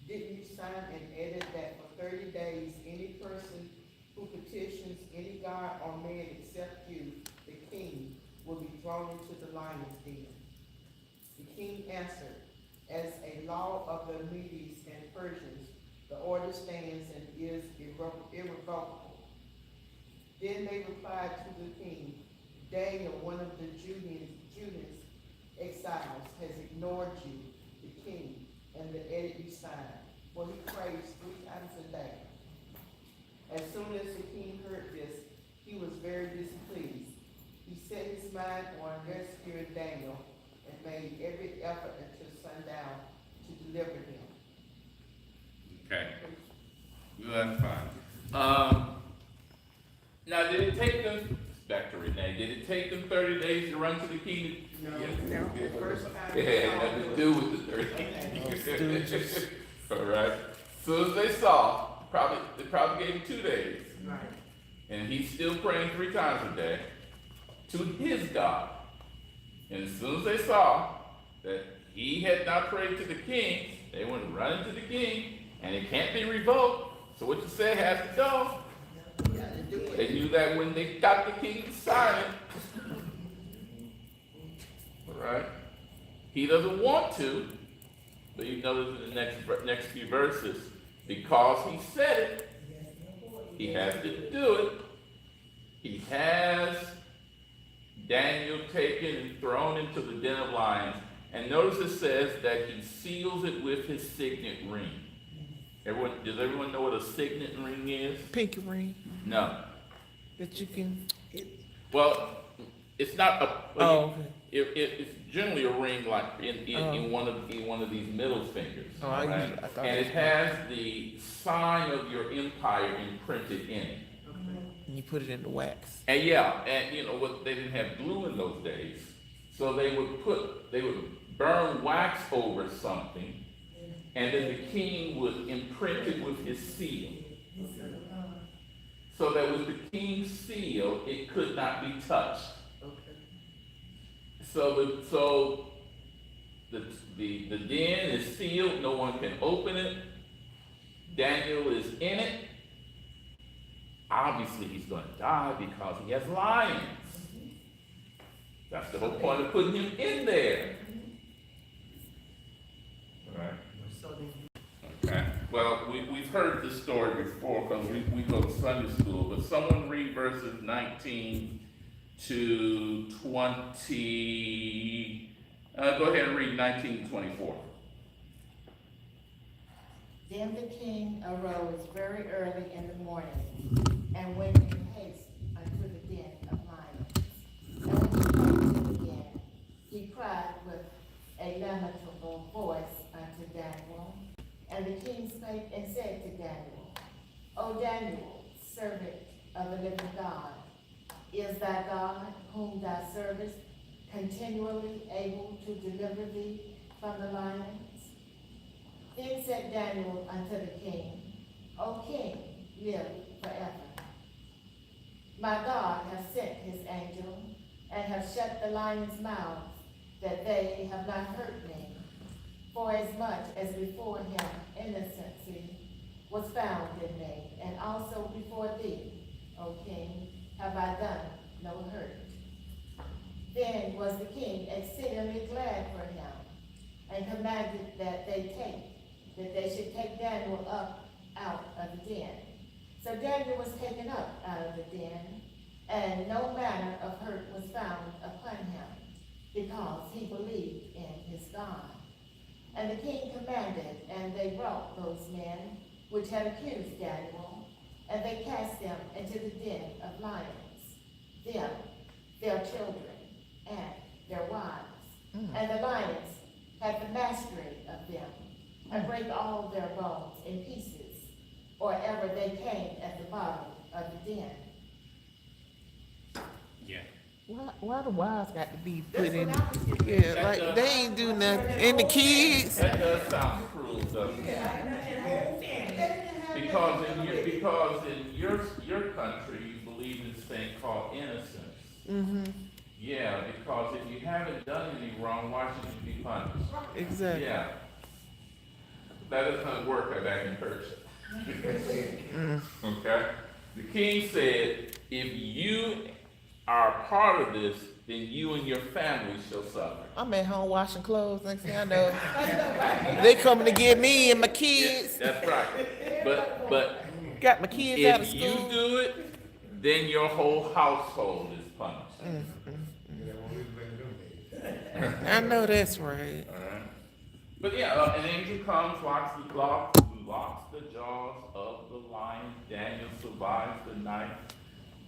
Didn't you sign an edict that for 30 days any person who petitions any god or man except you, the king, will be thrown into the lion's den? The king answered, as a law of the Medes and Persians, the order stands and is irrevocable. Then they replied to the king, Daniel, one of the Judean exiles, has ignored you, the king, and the edict you signed, for he prays 3 times a day. As soon as the king heard this, he was very displeased. He set his mind on rescuing Daniel and made every effort until sundown to deliver him. Okay. Well, that's fine. Now, did it take them, back to Renee, did it take them 30 days to run to the king? No, Yeah. no, the first time. It had nothing to do with the 30 days. All right. As soon as they saw, they probably gave him 2 days. Right. And he's still praying 3 times a day to his God. And as soon as they saw that he had not prayed to the king, they went running to the king, and it can't be revoked. So what you say has to go. They knew that when they got the king to sign it. All right. He doesn't want to, but you notice in the next few verses, because he said it, he has to do it. He has Daniel taken and thrown into the den of lions. And notice it says that he seals it with his signet ring. Does everyone know what a signet ring is? Pinky ring No. that you can. Well, it's not a. Oh, okay. It's generally a ring like in one of these middle fingers. Oh, right? I thought And it it has the sign of your empire imprinted in it. And you put it in the wax. And yeah, and you know what? They didn't have glue in those days, so they would burn wax over something, and then the king would imprint it with his seal. So that with the king's seal, it could not be touched. So The den is sealed, no one can open it. Daniel is in it. Obviously, he's going to die because he has lions. That's the whole point of putting him in there. All right. So then, Okay. Well, we've heard this story before because we go to Sunday school, but someone read verses 19 to 20. Go ahead and read 19 to 24. Then the king arose very early in the morning, and went in haste unto the den of lions. And when he came to the den, he cried with a lamentable voice unto Daniel. And the king spake and said to Daniel, O Daniel, servant of the living God, is thy God, whom thou servest, continually able to deliver thee from the lions? Then said Daniel unto the king, O king, live forever. My God hath sent his angel, and hath shut the lions' mouths, that they have not hurt me. For as much as before him innocency was found in me, and also before thee, O king, have I done no hurt. Then was the king exceedingly glad for him, and commanded that they should take Daniel up out of the den. So Daniel was taken up out of the den, and no manner of hurt was found upon him, because he believed in his God. And the king commanded, and they brought those men which had accused Daniel, and they cast them into the den of lions, them, their children, and their wives. And the lions had the mastery of them, and break all their bones in pieces, or ever they came at the bottom of the den. Yeah. Why the wives got to be put that's in? what I was getting Yeah, like they ain't do nothing. And the kids. That does sound cruel, doesn't it? Because in your country you believe in this thing called innocence. Mm-hmm. Yeah, because if you haven't done anything wrong, why should you be punished? Exactly. Yeah. That doesn't work back in Persia. Okay? The king said, if you are a part of this, then you and your family shall suffer. I'm at home washing clothes. Next thing I know, they coming to get me and my kids. That's right. But Got my kids out of if you school. do it, then your whole household is punished. You know, we been doing that. I know that's right. Alright. But yeah, an angel comes, locks the jaws of the lion. Daniel survives the night.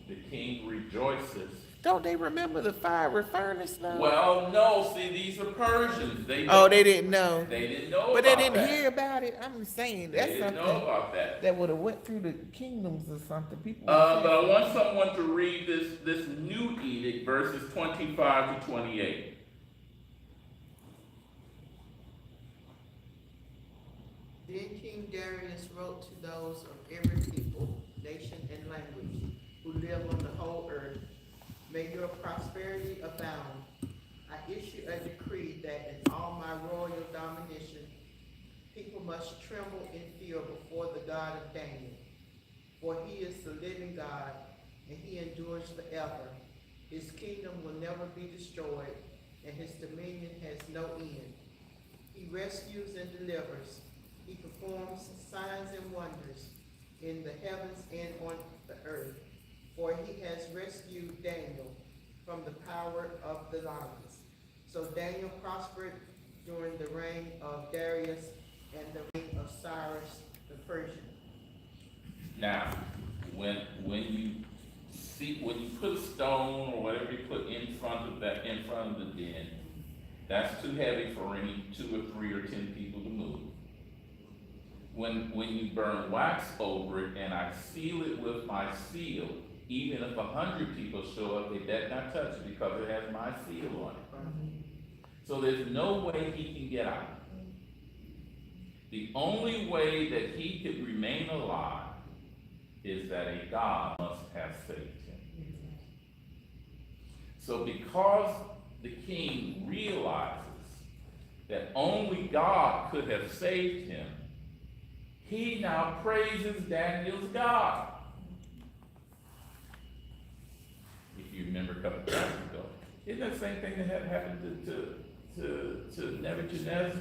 The king rejoices. Don't they remember the fiery furnace though? Well, no, see, these are Persians. They didn't know. They didn't know But they about didn't that. hear about it. I'm saying They that's didn't know something about that. that would have went through the kingdoms or something. People. But I want someone to read this new edict, verses 25 to 28. Then King Darius wrote to those of every people, nation, and language who live on the whole earth, may your prosperity abound. I issue a decree that in all my royal domination, people must tremble in fear before the God of Daniel. For he is the living God, and he endures forever. His kingdom will never be destroyed, and his dominion has no end. He rescues and delivers. He performs signs and wonders in the heavens and on the earth. For he has rescued Daniel from the power of the lions. So Daniel prospered during the reign of Darius and the reign of Cyrus the Persian. Now, when you put a stone or whatever you put in front of the den, that's too heavy for any 2 or 3 or 10 people to move. When you burn wax over it and I seal it with my seal, even if 100 people show up, they dare not touch it because it has my seal on it. So there's no way he can get out. The only way that he could remain alive is that a God must have saved him. So because the king realizes that only God could have saved him, he now praises Daniel's God. If you remember a couple of times ago. Isn't that the same thing that had happened to Nebuchadnezzar?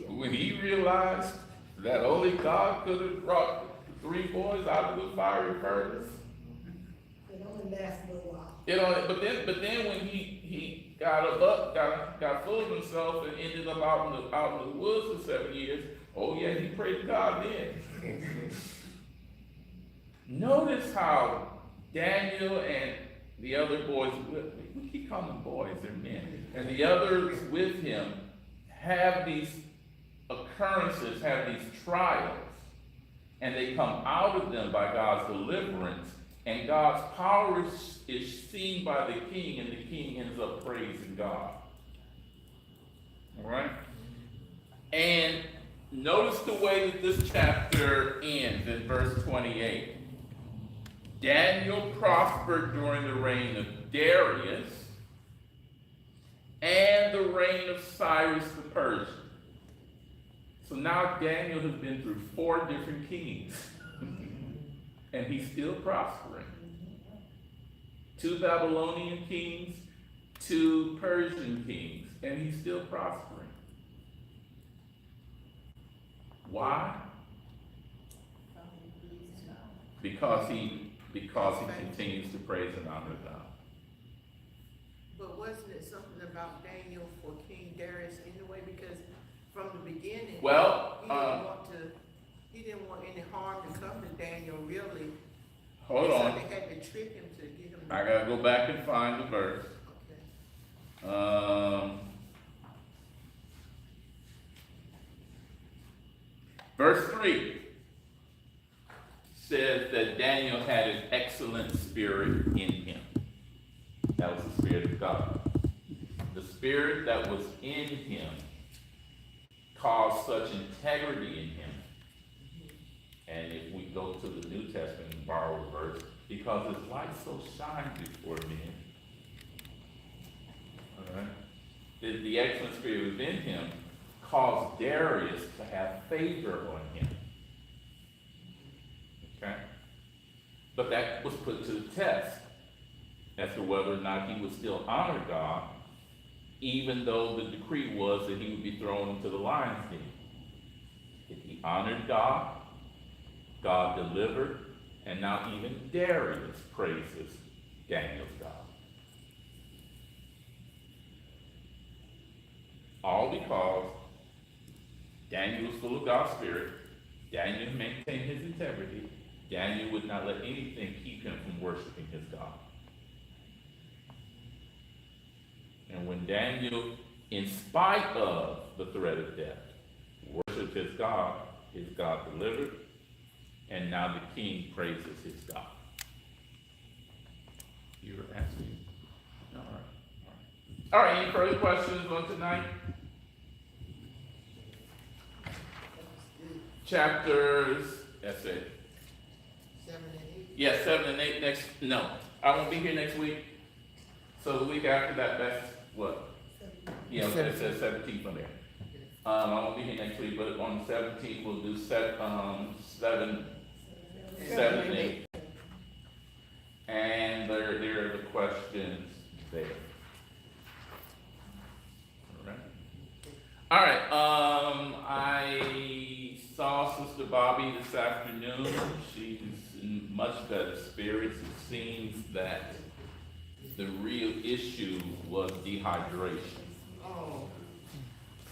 When he realized that only God could have brought the 3 boys out of the fiery furnace. It only lasts a little while. But then when he got full of himself and ended up out in the woods for 7 years, oh yeah, he praised God then. Notice how Daniel and the other boys, we keep calling them boys, they're men, and the others with him have these occurrences, have these trials, and they come out of them by God's deliverance, and God's power is seen by the king, and the king ends up praising God. All right? And notice the way that this chapter ends in verse 28. Daniel prospered during the reign of Darius and the reign of Cyrus the Persian. So now Daniel has been through 4 different kings, and he's still prospering. 2 Babylonian kings, 2 Persian kings, and he's still prospering. Why? Because he continues to praise and honor God. But wasn't it something about Daniel for King Darius anyway? Because from the beginning, Well, he didn't want any harm to come to Daniel, really. Hold on. They had to trick him to get him. I gotta go back and find the verse. Okay. Verse 3 says that Daniel had an excellent spirit in him. That was the Spirit of God. The Spirit that was in him caused such integrity in him. And if we go to the New Testament and borrow a verse, because his light so shines before men. All right? The excellent spirit within him caused Darius to have favor on him. Okay? But that was put to the test as to whether or not he would still honor God, even though the decree was that he would be thrown into the lion's den. If he honored God, God delivered, and now even Darius praises Daniel's God. All because Daniel was full of God's Spirit, Daniel maintained his integrity, Daniel would not let anything keep him from worshiping his God. And when Daniel, in spite of the threat of death, worshiped his God delivered, and now the king praises his God. You were asking? All right. All right, any further questions on tonight? Chapters, that's it. 7 and 8. Yeah, 7 and 8 next, no. I won't be here next week. So the week after that, that's what? Yeah, it says 17th on there. I won't be here next week, but on the 17th, we'll do 7 and 8. And there are the questions there. All right, I saw Sister Bobby this afternoon. She's in much better spirits. It seems that the real issue was dehydration. Oh.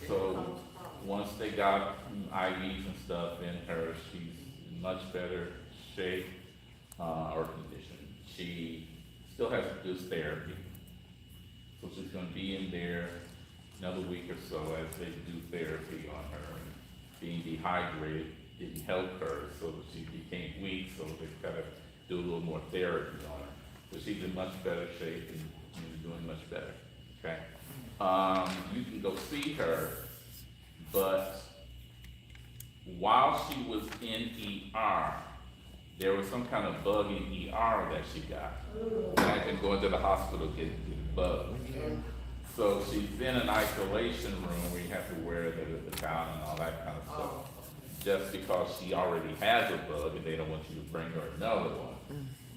So once they got IVs and stuff in her, she's in much better shape or condition. She still has to do therapy. So she's going to be in there another week or so as they do therapy on her. And being dehydrated didn't help her, so she became weak, so they've got to do a little more therapy on her. But she's in much better shape and doing much better, okay? You can go see her, but while she was in ER, there was some kind of bug in ER that she got. Imagine going to the hospital getting bugged. So she's in an isolation room where you have to wear the gown and all that kind of stuff. Oh, Just because she already has a bug and they don't want you to bring her another one.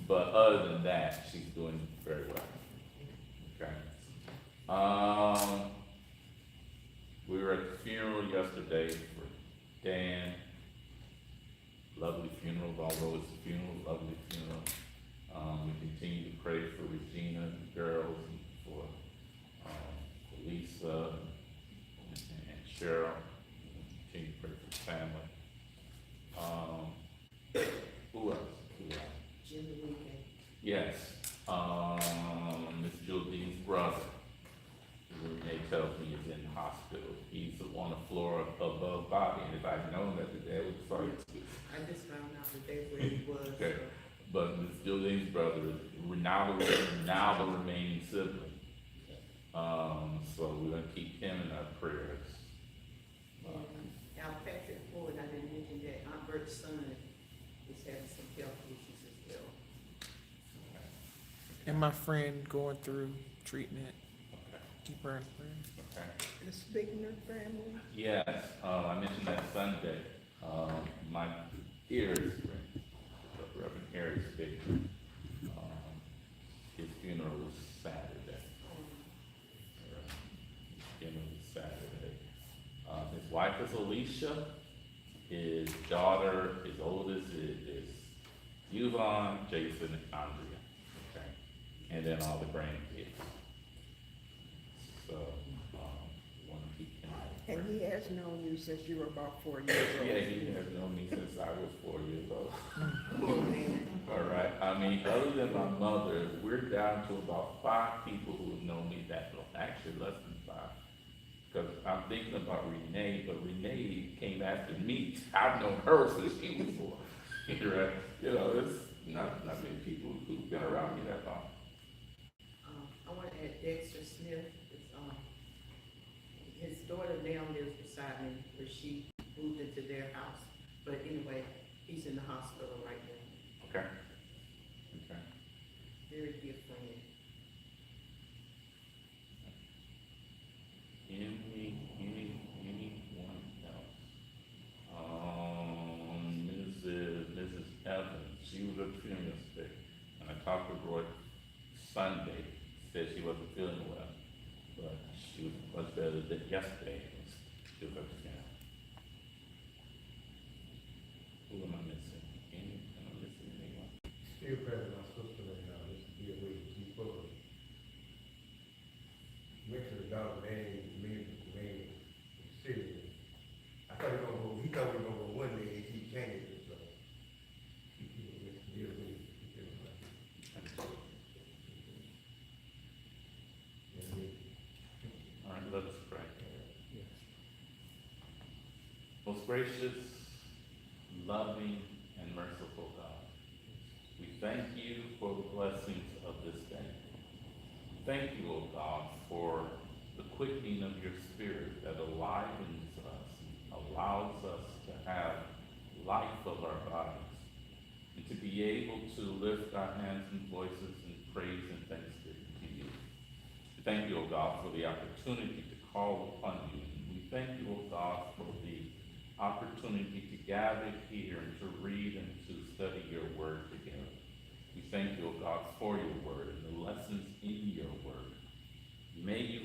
But other than that, she's doing very well. Okay. We were at the funeral yesterday for Dan. Lovely funeral, although it's a funeral, lovely funeral. We continue to pray for Regina and the girls, and for Lisa and Cheryl. We continue to pray for the family. Who else? Jim the weekend. Yes, Miss Julian's brother, who Renee tells me is in the hospital. He's on the floor above Bobby, and if I'd known that today, I would have started. I just found out the day where he was. Okay. But Miss Julian's brother is now the remaining sibling. So we're gonna keep him in our prayers. Al Patrick Ford, I didn't mention that Aunt Bert's son is having some health issues as well. And my friend going through treatment. Okay. Keep her in prayer. Okay. The Spiegner family. Yes, I mentioned that Sunday, my ears, Reverend Harry Spiegner, his funeral was Saturday. His funeral was Saturday. His wife is Alicia, his daughter, his oldest is Yvonne, Jason, and Andrea, okay? And then all the grandkids. So, want to keep him. And he has known you since you were about 4 years old. Yeah, he has known me since I was 4 years old. Oh, man. All right, I mean, other than my mother, we're down to about 5 people who have known me that long, actually less than 5. Because I'm thinking about Renee, but Renee came after me. I've known her since she was 4. Right? You know, it's not many people who've been around me that long. I want to add Dexter Smith. His daughter now lives beside me, where she moved into their house. But anyway, he's in the hospital right now. Okay? Okay. Very dear friend. Anyone else? Mrs. Evans, she was at the funeral yesterday, and I talked to Roy Sunday, said she wasn't feeling well, but she was much better than yesterday. She was at the funeral. Who am I missing? Am I missing anyone? Still present, my sister and, Mr. D.O.A. G. Fuller. Went to the dog man, main city. I thought he thought we were gonna go one day, and he changed it, so. Mr. D.O.A. All right, let us pray. Most gracious, loving, and merciful God, we thank you for the blessings of this day. Thank you, O God, for the quickening of your Spirit that enlivens us, allows us to have life of our bodies, and to be able to lift our hands and voices in praise and thanksgiving to you. We thank you, O God, for the opportunity to call upon you. And we thank you, O God, for the opportunity to gather here and to read and to study your word together. We thank you, O God, for your word and the lessons in your word. May you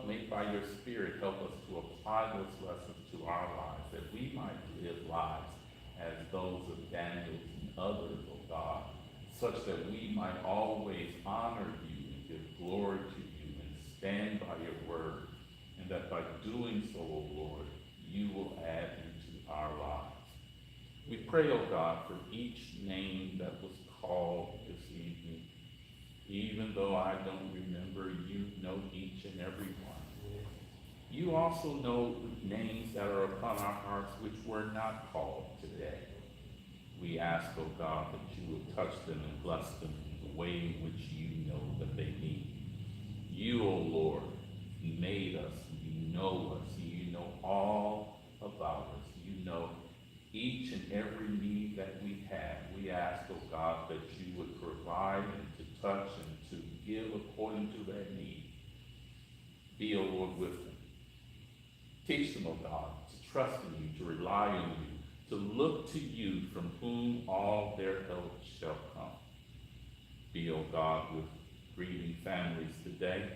may by your Spirit help us to apply those lessons to our lives, that we might live lives as those of Daniel and others, O God, such that we might always honor you and give glory to you and stand by your word, and that by doing so, O Lord, you will add into our lives. We pray, O God, for each name that was called this evening. Even though I don't remember, you know each and every one. You also know names that are upon our hearts which were not called today. We ask, O God, that you will touch them and bless them in the way in which you know that they need. You, O Lord, made us, you know us, you know all about us. You know each and every need that we have. We ask, O God, that you would provide and to touch and to give according to that need. Be, O Lord, with them. Teach them, O God, to trust in you, to rely on you, to look to you from whom all their help shall come. Be, O God, with grieving families today,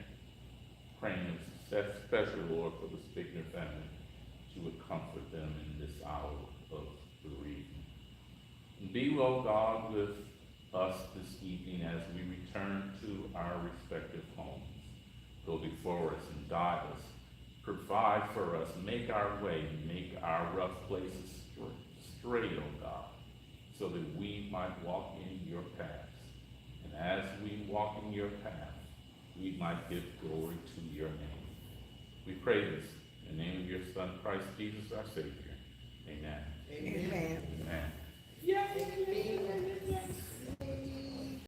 praying especially, Lord, for the Spiegner family, that you would comfort them in this hour of bereavement. And be, O God, with us this evening as we return to our respective homes. Go before us and guide us. Provide for us, make our way, make our rough places straight, O God, so that we might walk in your paths. And as we walk in your path, we might give glory to your name. We pray this in the name of your Son, Christ Jesus, our Savior. Amen. Amen. Amen. Amen. Being